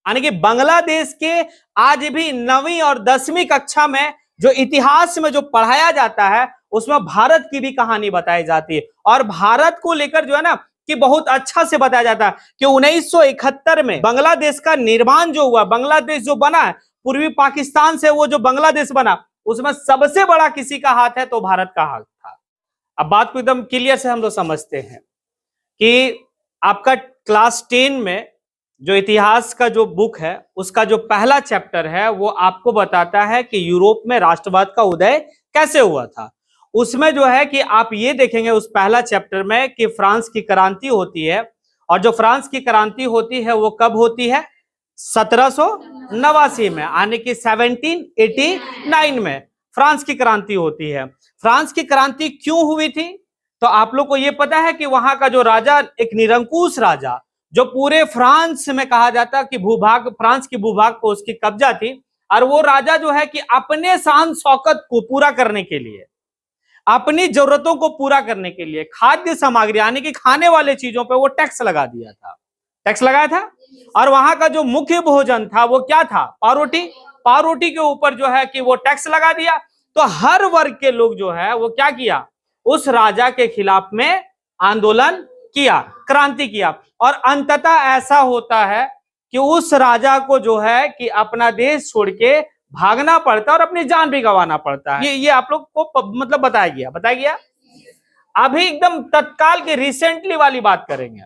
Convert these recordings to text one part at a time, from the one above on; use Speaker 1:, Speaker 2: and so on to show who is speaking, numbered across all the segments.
Speaker 1: यानी कि बांग्लादेश के आज भी 9वीं और 10वीं कक्षा में जो इतिहास में जो पढ़ाया जाता है उसमें भारत की भी कहानी बताई जाती है, और भारत को लेकर जो है ना कि बहुत अच्छा से बताया जाता है कि 1971 में बांग्लादेश का निर्माण जो हुआ, बांग्लादेश जो बना है, पूर्वी पाकिस्तान से वो जो बांग्लादेश बना, उसमें सबसे बड़ा किसी का हाथ है तो भारत का हाथ था। अब बात को एकदम क्लियर से हम लोग समझते हैं कि आपका क्लास 10 में जो इतिहास का जो बुक है उसका जो पहला चैप्टर है वो आपको बताता है कि यूरोप में राष्ट्रवाद का उदय कैसे हुआ था। उसमें जो है कि आप ये देखेंगे उस पहला चैप्टर में कि फ्रांस की क्रांति होती है, और जो फ्रांस की क्रांति होती है वो कब होती है? 1789 में, यानी कि 1789 में फ्रांस की क्रांति होती है। फ्रांस की क्रांति क्यों हुई थी? तो आप लोग को यह पता है कि वहां का जो राजा, एक निरंकुश राजा, जो पूरे फ्रांस में कहा जाता कि भूभाग, फ्रांस की भूभाग को उसकी कब्जा थी, और वो राजा जो है कि अपने शान शौकत को पूरा करने के लिए, अपनी जरूरतों को पूरा करने के लिए खाद्य सामग्री यानी कि खाने वाले चीजों पे वो टैक्स लगा दिया था, टैक्स लगाया था। और वहां का जो मुख्य भोजन था वो क्या था? पावरोटी। पावरोटी के ऊपर जो है कि वो टैक्स लगा दिया। तो हर वर्ग के लोग जो है वो क्या किया? उस राजा के खिलाफ में आंदोलन किया, क्रांति किया, और अंततः ऐसा होता है कि उस राजा को जो है कि अपना देश छोड़ के भागना पड़ता है और अपनी जान भी गंवाना पड़ता है। ये आप लोग को मतलब बताया गया। अभी एकदम तत्काल के रिसेंटली वाली बात करेंगे।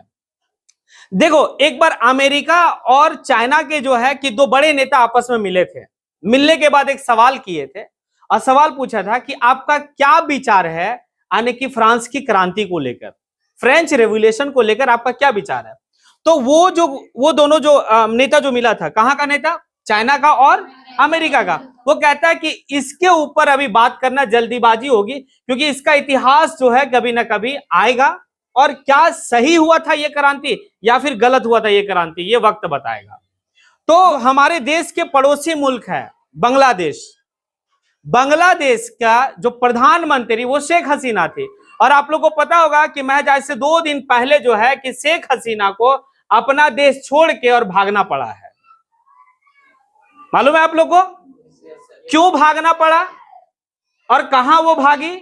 Speaker 1: देखो, एक बार अमेरिका और चाइना के जो है कि दो बड़े नेता आपस में मिले थे। मिलने के बाद एक सवाल किए थे, और सवाल पूछा था कि आपका क्या विचार है यानी कि फ्रांस की क्रांति को लेकर, फ्रेंच रेवोल्यूशन को लेकर आपका क्या विचार है? तो वो दोनों जो नेता जो मिला था, कहां का नेता? चाइना का और अमेरिका का। वो कहता है कि इसके ऊपर अभी बात करना जल्दीबाजी होगी, क्योंकि इसका इतिहास जो है कभी ना कभी आएगा, और क्या सही हुआ था ये क्रांति या फिर गलत हुआ था ये क्रांति, ये वक्त बताएगा। तो हमारे देश के पड़ोसी मुल्क है बांग्लादेश। बांग्लादेश का जो प्रधानमंत्री वो शेख हसीना थी, और आप लोगों को पता होगा कि महज आज से 2 दिन पहले जो है कि शेख हसीना को अपना देश छोड़ के और भागना पड़ा है। मालूम है आप लोग को क्यों भागना पड़ा और कहां वो भागी?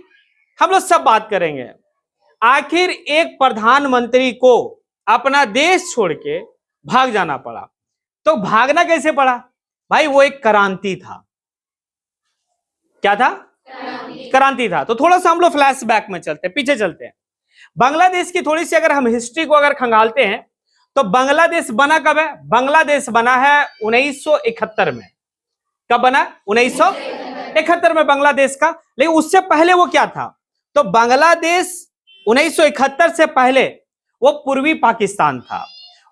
Speaker 1: हम लोग सब बात करेंगे। आखिर एक प्रधानमंत्री को अपना देश छोड़ के भाग जाना पड़ा, तो भागना कैसे पड़ा? भाई वो एक क्रांति था। क्या था? क्रांति था। तो थोड़ा सा हम लोग फ्लैशबैक में चलते हैं, पीछे चलते हैं। बांग्लादेश की थोड़ी सी अगर हम हिस्ट्री को अगर खंगालते हैं तो बांग्लादेश बना कब है? बांग्लादेश बना है 1971 में। कब बना? 1971 में बांग्लादेश का। लेकिन उससे पहले वो क्या था? तो बांग्लादेश 1971 से पहले वो पूर्वी पाकिस्तान था।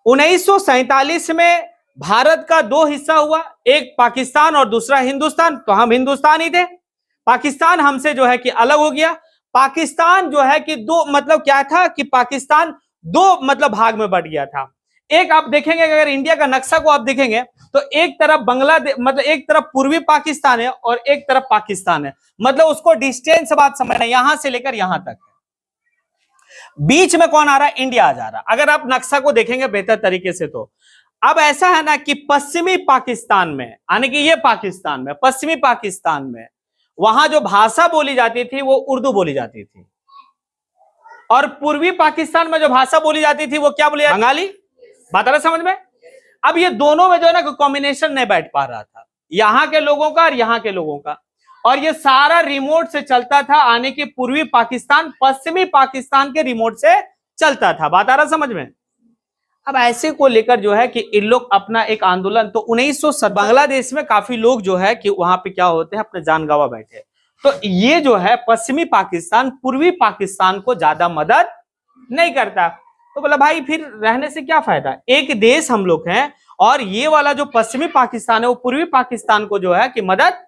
Speaker 1: 1947 में भारत का 2 हिस्सा हुआ, एक पाकिस्तान और दूसरा हिंदुस्तान। तो हम हिंदुस्तान ही थे, पाकिस्तान हमसे जो है कि अलग हो गया। पाकिस्तान जो है कि दो मतलब क्या था कि पाकिस्तान 2 मतलब भाग में बट गया था। एक आप देखेंगे अगर इंडिया का नक्शा को आप देखेंगे तो एक तरफ बांग्लादेश मतलब एक तरफ पूर्वी पाकिस्तान है और एक तरफ पाकिस्तान है। मतलब उसको डिस्टेंस बात समझना, यहां से लेकर यहां तक बीच में कौन आ रहा है? इंडिया आ जा रहा। अगर आप नक्शा को देखेंगे बेहतर तरीके से तो अब ऐसा है ना कि पश्चिमी पाकिस्तान में, यानी कि ये पाकिस्तान में, पश्चिमी पाकिस्तान में वहां जो भाषा बोली जाती थी वो उर्दू बोली जाती थी, और पूर्वी पाकिस्तान में जो भाषा बोली जाती थी वो क्या बोली? बंगाली। बात आ रहा समझ में? अब ये दोनों में जो है ना कॉम्बिनेशन नहीं बैठ पा रहा था, यहां के लोगों का और यहां के लोगों का, और ये सारा रिमोट से चलता था, आने की पूर्वी पाकिस्तान पश्चिमी पाकिस्तान के रिमोट से चलता था। बात आ रहा समझ में? अब ऐसे को लेकर जो है कि इन लोग अपना एक आंदोलन, तो 1970 बांग्लादेश में काफी लोग जो है कि वहां पे क्या होते हैं अपने जान गंवा बैठे। तो ये जो है पश्चिमी पाकिस्तान पूर्वी पाकिस्तान को ज्यादा मदद नहीं करता। तो बोला भाई फिर रहने से क्या फायदा? एक देश हम लोग हैं, और ये वाला जो पश्चिमी पाकिस्तान है वो पूर्वी पाकिस्तान को जो है कि मदद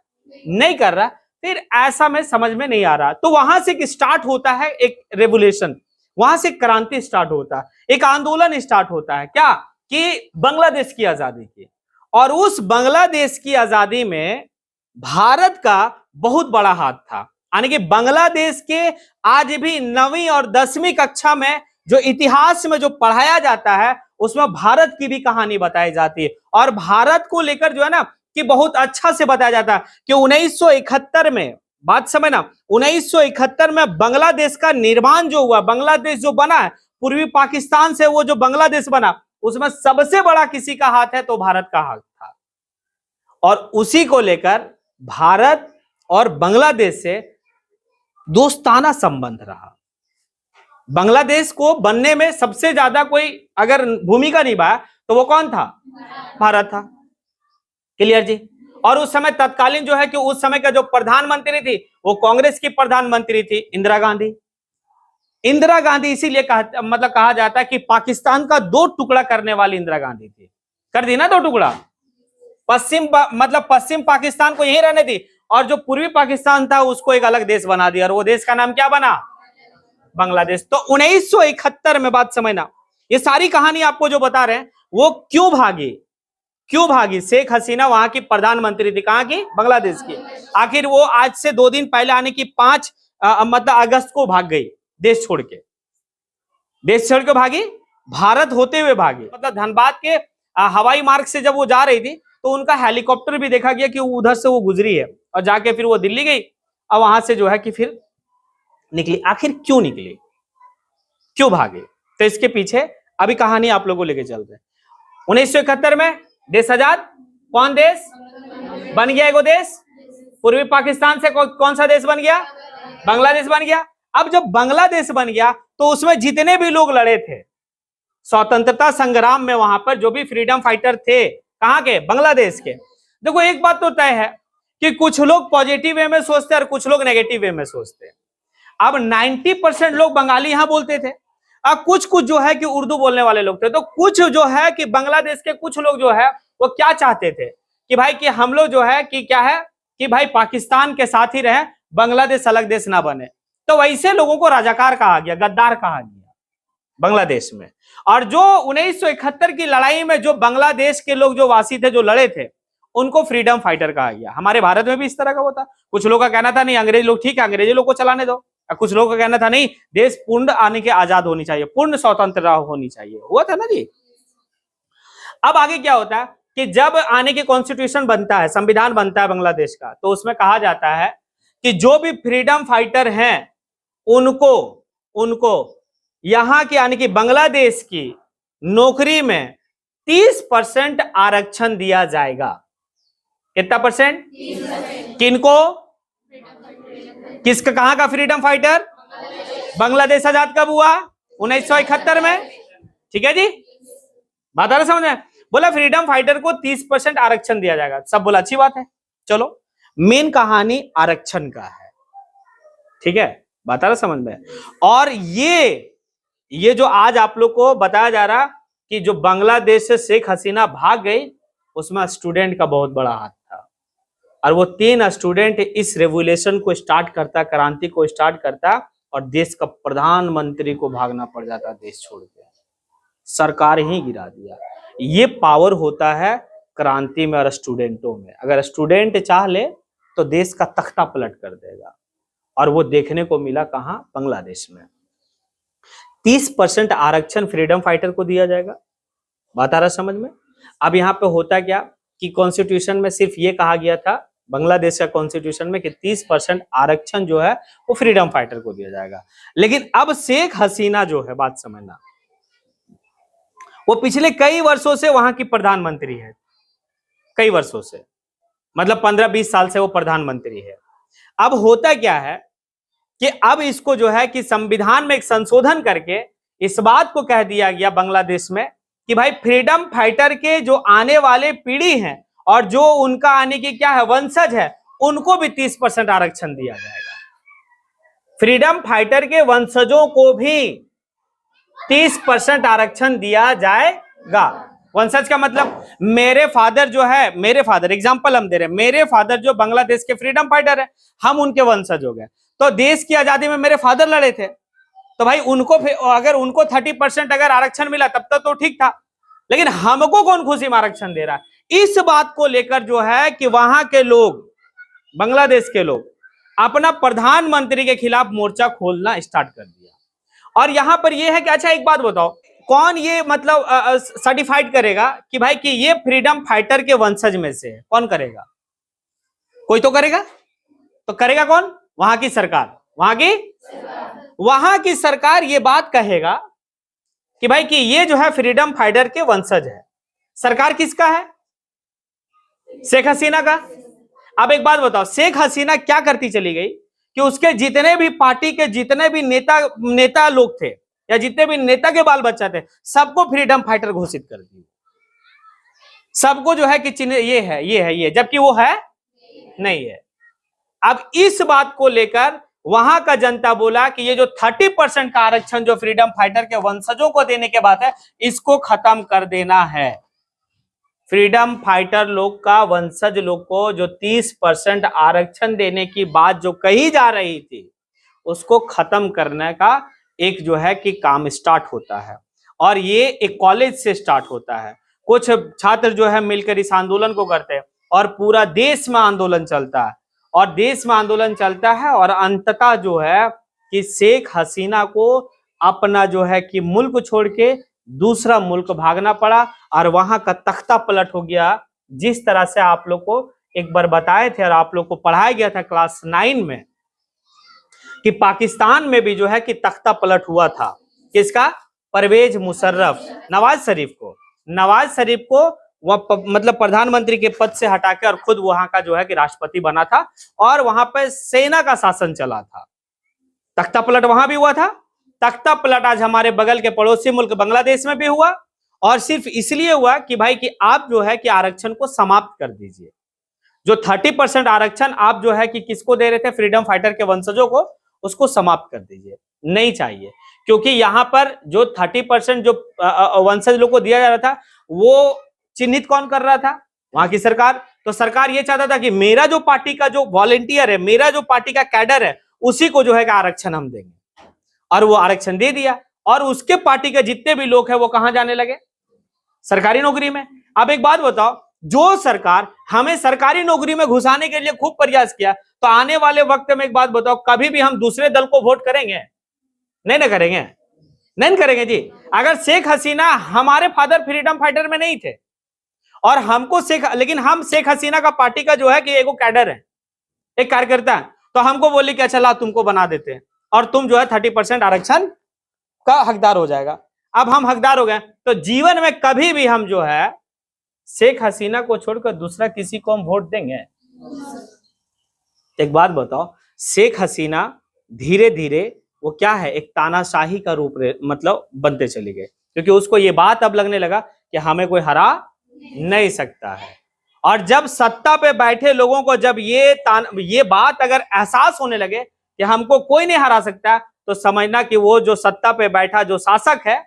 Speaker 1: नहीं कर रहा। फिर ऐसा में समझ में नहीं आ रहा। तो वहां से स्टार्ट होता है एक रेवोल्यूशन, वहां से क्रांति स्टार्ट होता है, एक आंदोलन स्टार्ट होता है। क्या? कि बांग्लादेश की आजादी की। और उस बांग्लादेश की आजादी में भारत का बहुत बड़ा हाथ था। यानी कि बांग्लादेश के आज भी 9वीं और 10वीं कक्षा में जो इतिहास में जो पढ़ाया जाता है उसमें भारत की भी कहानी बताई जाती है। और भारत को लेकर जो है ना कि बहुत अच्छा से बताया जाता है कि 1971 में, बात समझना, 1971 में बांग्लादेश का निर्माण जो हुआ, बांग्लादेश जो बना है, पूर्वी पाकिस्तान से वो जो बांग्लादेश बना, उसमें सबसे बड़ा किसी का हाथ है तो भारत का हाथ था। और उसी को लेकर भारत और बांग्लादेश से दोस्ताना संबंध रहा। बांग्लादेश को बनने में सबसे ज्यादा कोई अगर भूमिका निभाया तो वो कौन था? भारत था। क्लियर जी? और उस समय तत्कालीन जो है कि उस समय का जो प्रधानमंत्री थी वो कांग्रेस की प्रधानमंत्री थी, इंदिरा गांधी। इंदिरा गांधी इसीलिए कहा जाता है कि पाकिस्तान का 2 टुकड़ा करने वाली इंदिरा गांधी थी। कर दी ना 2 टुकड़ा। पश्चिम पाकिस्तान को यही रहने दी और जो पूर्वी पाकिस्तान था उसको एक अलग देश बना दिया और वो देश का नाम क्या बना? बांग्लादेश। तो 1971 में, बात समझना, ये सारी कहानी आपको जो बता रहे हैं वो क्यों भागी शेख हसीना, वहां की प्रधानमंत्री थी, कहां की? बांग्लादेश की। आखिर वो आज से 2 दिन पहले आने की 5 अगस्त को भाग गई, देश छोड़ के भागी, भारत होते हुए भागी। मतलब धनबाद के हवाई मार्ग से जब वो जा रही थी तो उनका हेलीकॉप्टर भी देखा गया कि उधर से वो गुजरी है और जाके फिर वो दिल्ली गई और वहां से जो है कि फिर निकली। आखिर क्यों निकली, क्यों भागे? तो इसके पीछे अभी कहानी आप लोगों को लेके चल रहे हैं। 1971 में देश आजाद, कौन देश बन गया? एगो देश पूर्वी पाकिस्तान से कौन सा देश बन गया? बांग्लादेश बन गया। अब जब बांग्लादेश बन गया तो उसमें जितने भी लोग लड़े थे स्वतंत्रता संग्राम में, वहां पर जो भी फ्रीडम फाइटर थे, कहां के? बांग्लादेश के। देखो एक बात तो तय है कि कुछ लोग पॉजिटिव वे में सोचते हैं और कुछ लोग नेगेटिव वे में सोचते हैं। अब 90% लोग बंगाली यहां बोलते थे, अब कुछ जो है कि उर्दू बोलने वाले लोग थे। तो कुछ जो है कि बांग्लादेश के कुछ लोग जो है वो क्या चाहते थे कि भाई कि हम लोग जो है कि क्या है कि भाई पाकिस्तान के साथ ही रहे, बांग्लादेश अलग देश ना बने। तो वैसे लोगों को राजाकार कहा गया, गद्दार कहा गया बांग्लादेश में। और जो 1971 की लड़ाई में जो बांग्लादेश के लोग जो वासी थे, जो लड़े थे, उनको फ्रीडम फाइटर कहा गया। हमारे भारत में भी इस तरह का होता। कुछ लोगों का कहना था नहीं अंग्रेज लोग ठीक है, अंग्रेजी लोग को चलाने दो। कुछ लोगों का कहना था नहीं, देश पूर्ण आने के आजाद होनी चाहिए, पूर्ण स्वतंत्रता होनी चाहिए। हुआ था ना जी। अब आगे क्या होता है कि जब आने के कॉन्स्टिट्यूशन बनता है, संविधान बनता है बांग्लादेश का, तो उसमें कहा जाता है कि जो भी फ्रीडम फाइटर हैं उनको यहां की यानी कि बांग्लादेश की नौकरी में 30% आरक्षण दिया जाएगा। कितना परसेंट? 30%। किनको? किसका? कहां का फ्रीडम फाइटर? बांग्लादेश आजाद कब हुआ? 1971 में। ठीक है जी, बात आ रहा समझ में? बोला फ्रीडम फाइटर को 30% आरक्षण दिया जाएगा। सब बोला अच्छी बात है। चलो, मेन कहानी आरक्षण का है। ठीक है, बात आ रहा समझ में? और ये जो आज आप लोग को बताया जा रहा कि जो बांग्लादेश से शेख हसीना भाग गई, उसमें स्टूडेंट का बहुत बड़ा हाथ था। और वो 3 स्टूडेंट इस रेवोल्यूशन को स्टार्ट करता, क्रांति को स्टार्ट करता, और देश का प्रधानमंत्री को भागना पड़ जाता देश छोड़ के, सरकार ही गिरा दिया। ये पावर होता है क्रांति में और स्टूडेंटों में। अगर स्टूडेंट चाह ले तो देश का तख्ता पलट कर देगा। और वो देखने को मिला कहां? बांग्लादेश में। 30% आरक्षण फ्रीडम फाइटर को दिया जाएगा। बात आ रहा समझ में? अब यहाँ पे होता क्या कि कॉन्स्टिट्यूशन में सिर्फ ये कहा गया था, बांग्लादेश का कॉन्स्टिट्यूशन में, कि 30% आरक्षण जो है वो फ्रीडम फाइटर को दिया जाएगा। लेकिन अब शेख हसीना जो है, बात समझना, वो पिछले कई वर्षों से वहां की प्रधानमंत्री है। कई वर्षों से, मतलब 15-20 साल से वो प्रधानमंत्री है। अब होता क्या है कि अब इसको जो है कि संविधान में एक संशोधन करके इस बात को कह दिया गया बांग्लादेश में कि भाई फ्रीडम फाइटर के जो आने वाले पीढ़ी हैं और जो उनका आने की क्या है वंशज है, उनको भी 30% आरक्षण दिया जाएगा। फ्रीडम फाइटर के वंशजों को भी 30% आरक्षण दिया जाएगा। वंशज का मतलब मेरे फादर जो है, मेरे फादर एग्जांपल हम दे रहे हैं, मेरे फादर जो बांग्लादेश के फ्रीडम फाइटर है, हम उनके वंशज हो गए। तो देश की आजादी में मेरे फादर लड़े थे, तो भाई उनको अगर उनको 30% अगर आरक्षण मिला तब तक तो ठीक था। लेकिन हमको कौन खुशी में आरक्षण दे रहा है? इस बात को लेकर जो है कि वहां के लोग, बांग्लादेश के लोग, अपना प्रधानमंत्री के खिलाफ मोर्चा खोलना स्टार्ट कर दिया। और यहां पर यह है कि अच्छा एक बात बताओ कौन ये मतलब सर्टिफाइड करेगा कि भाई कि ये फ्रीडम फाइटर के वंशज में से है? कौन करेगा? कोई तो करेगा। तो करेगा कौन? वहां की सरकार। वहां की सरकार ये बात कहेगा कि भाई कि ये जो है फ्रीडम फाइटर के वंशज है। सरकार किसका है? शेख हसीना का। अब एक बात बताओ, शेख हसीना क्या करती चली गई कि उसके जितने भी पार्टी के जितने भी नेता लोग थे या जितने भी नेता के बाल बच्चा थे, सबको फ्रीडम फाइटर घोषित कर दिया। सबको जो है कि चिन्ह ये है, जबकि वो है नहीं है। अब इस बात को लेकर वहां का जनता बोला कि ये जो 30% का आरक्षण जो फ्रीडम फाइटर के वंशजों को देने के बाद है, इसको खत्म कर देना है। फ्रीडम फाइटर लोग का वंशज लोग को जो 30% आरक्षण देने की बात जो कही जा रही थी, उसको खत्म करने का एक जो है कि काम स्टार्ट होता है। और ये एक कॉलेज से स्टार्ट होता है। कुछ छात्र जो है मिलकर इस आंदोलन को करते हैं और पूरा देश में आंदोलन चलता है, और देश में आंदोलन चलता है, और अंततः जो है कि शेख हसीना को अपना जो है कि मुल्क छोड़ के दूसरा मुल्क भागना पड़ा, और वहां का तख्ता पलट हो गया। जिस तरह से आप लोग को एक बार बताए थे और आप लोग को पढ़ाया गया था क्लास 9 में कि पाकिस्तान में भी जो है कि तख्ता पलट हुआ था। किसका? परवेज मुशर्रफ, नवाज शरीफ को वह मतलब प्रधानमंत्री के पद से हटा के और खुद वहां का जो है कि राष्ट्रपति बना था, और वहां पे सेना का शासन चला था। तख्ता पलट वहां भी हुआ था। तख्ता पलट आज हमारे बगल के पड़ोसी मुल्क बांग्लादेश में भी हुआ, और सिर्फ इसलिए हुआ कि भाई कि आप जो है कि आरक्षण को समाप्त कर दीजिए। जो 30% आरक्षण आप जो है कि किसको दे रहे थे? फ्रीडम फाइटर के वंशजों को, उसको समाप्त कर दीजिए। नहीं चाहिए, क्योंकि यहां पर जो 30% जो वंशज लोग को दिया जा रहा था, वो चिन्हित कौन कर रहा था? वहां की सरकार। तो सरकार ये चाहता था कि मेरा जो पार्टी का जो वॉलेंटियर है, मेरा जो पार्टी का कैडर है, उसी को जो है आरक्षण हम देंगे, और वो आरक्षण दे दिया। और उसके पार्टी के जितने भी लोग हैं वो कहां जाने लगे? सरकारी नौकरी में। अब एक बात बताओ, जो सरकार हमें सरकारी नौकरी में घुसाने के लिए खूब प्रयास किया, तो आने वाले वक्त में एक बात बताओ, कभी भी हम दूसरे दल को वोट करेंगे? नहीं ना करेंगे, नहीं करेंगे जी। अगर शेख हसीना, हमारे फादर फ्रीडम फाइटर में नहीं थे, और हमको लेकिन हम शेख हसीना का पार्टी का जो है कि एक कैडर है, एक कार्यकर्ता है, तो हमको बोली कि चला तुमको बना देते हैं, और तुम जो है 30% आरक्षण का हकदार हो जाएगा। अब हम हकदार हो गए, तो जीवन में कभी भी हम जो है शेख हसीना को छोड़कर दूसरा किसी को हम वोट देंगे? एक बात बताओ, शेख हसीना धीरे धीरे वो क्या है, एक तानाशाही का रूप मतलब बनते चली गए, क्योंकि उसको ये बात अब लगने लगा कि हमें कोई हरा नहीं सकता है। और जब सत्ता पे बैठे लोगों को जब ये बात अगर एहसास होने लगे कि हमको कोई नहीं हरा सकता, तो समझना कि वो जो सत्ता पे बैठा जो शासक है,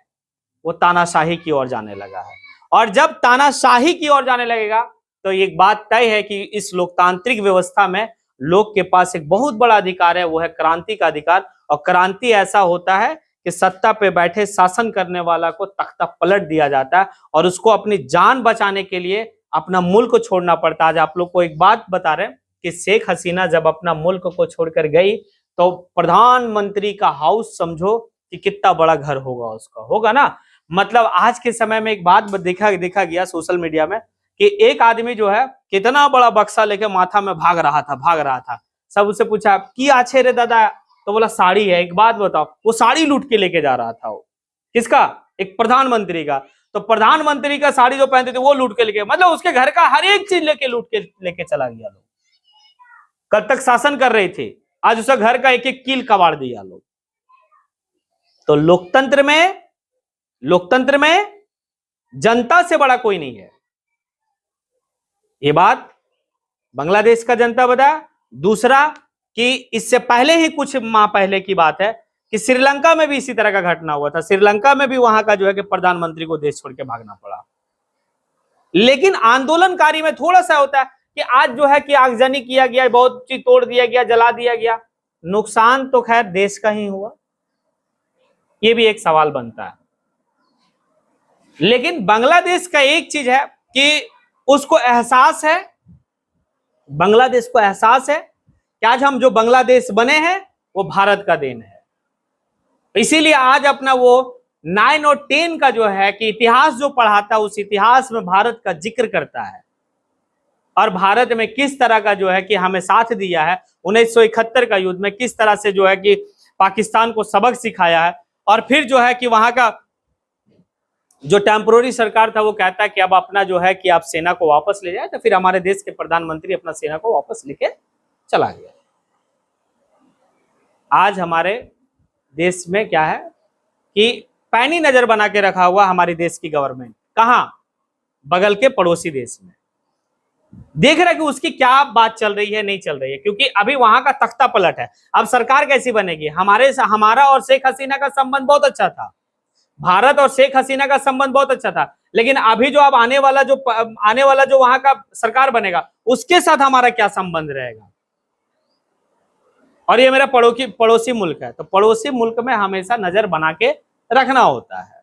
Speaker 1: वो तानाशाही की ओर जाने लगा है। और जब तानाशाही की ओर जाने लगेगा, तो एक बात तय है कि इस लोकतांत्रिक व्यवस्था में लोग के पास एक बहुत बड़ा अधिकार है, वो है क्रांति का अधिकार। और क्रांति ऐसा होता है कि सत्ता पे बैठे शासन करने वाला को तख्ता पलट दिया जाता है, और उसको अपनी जान बचाने के लिए अपना मुल्क छोड़ना पड़ता है। आज आप लोग को एक बात बता रहे हैं कि शेख हसीना जब अपना मुल्क को छोड़कर गई, तो प्रधानमंत्री का हाउस समझो कि कितना बड़ा घर होगा उसका, होगा ना। मतलब आज के समय में एक बात देखा गया सोशल मीडिया में कि एक आदमी जो है कितना बड़ा बक्सा लेके माथा में भाग रहा था। सब उससे पूछा की आछे रे दादा, तो बोला साड़ी है। एक बात बताओ, वो साड़ी लूट के लेके जा रहा था। वो किसका? एक प्रधानमंत्री का। तो प्रधानमंत्री का साड़ी जो पहनते थे वो लूट के लेके, मतलब उसके घर का हर एक चीज लेके चला गया लोग। कल तक शासन कर रही थी, आज उसका घर का एक एक कील कबाड़ दिया लोग। तो लोकतंत्र में जनता से बड़ा कोई नहीं है। ये बात बांग्लादेश का जनता बताया। दूसरा कि इससे पहले ही कुछ माह पहले की बात है कि श्रीलंका में भी इसी तरह का घटना हुआ था। श्रीलंका में भी वहां का जो है कि प्रधानमंत्री को देश छोड़ के भागना पड़ा। लेकिन आंदोलनकारी में थोड़ा सा होता है कि आज जो है कि आगजनी किया गया, बहुत चीज तोड़ दिया गया, जला दिया गया, नुकसान तो खैर देश का ही हुआ। ये भी एक सवाल बनता है। लेकिन बांग्लादेश का एक चीज है कि उसको एहसास है, बांग्लादेश को एहसास है कि आज हम जो बांग्लादेश बने हैं वो भारत का देन है। इसीलिए आज अपना वो 9 और 10 का जो है कि इतिहास जो पढ़ाता है, उस इतिहास में भारत का जिक्र करता है और भारत में किस तरह का जो है कि हमें साथ दिया है 1971 का युद्ध में, किस तरह से जो है कि पाकिस्तान को सबक सिखाया है। और फिर जो है कि वहां का जो टेम्पोररी सरकार था वो कहता है कि अब अपना जो है कि आप सेना को वापस ले जाए, तो फिर हमारे देश के प्रधानमंत्री अपना सेना को वापस लेके चला गया। आज हमारे देश में क्या है कि पैनी नजर बना के रखा हुआ हमारी देश की गवर्नमेंट, कहां? बगल के पड़ोसी देश में देख रहा है कि उसकी क्या बात चल रही है, नहीं चल रही है, क्योंकि अभी वहां का तख्ता पलट है। अब सरकार कैसी बनेगी? हमारा और शेख हसीना का संबंध बहुत अच्छा था, भारत और शेख हसीना का संबंध बहुत अच्छा था, लेकिन अभी जो अब आने वाला जो वहां का सरकार बनेगा उसके साथ हमारा क्या संबंध रहेगा? और ये मेरा पड़ोसी मुल्क है, तो पड़ोसी मुल्क में हमेशा नजर बना के रखना होता है।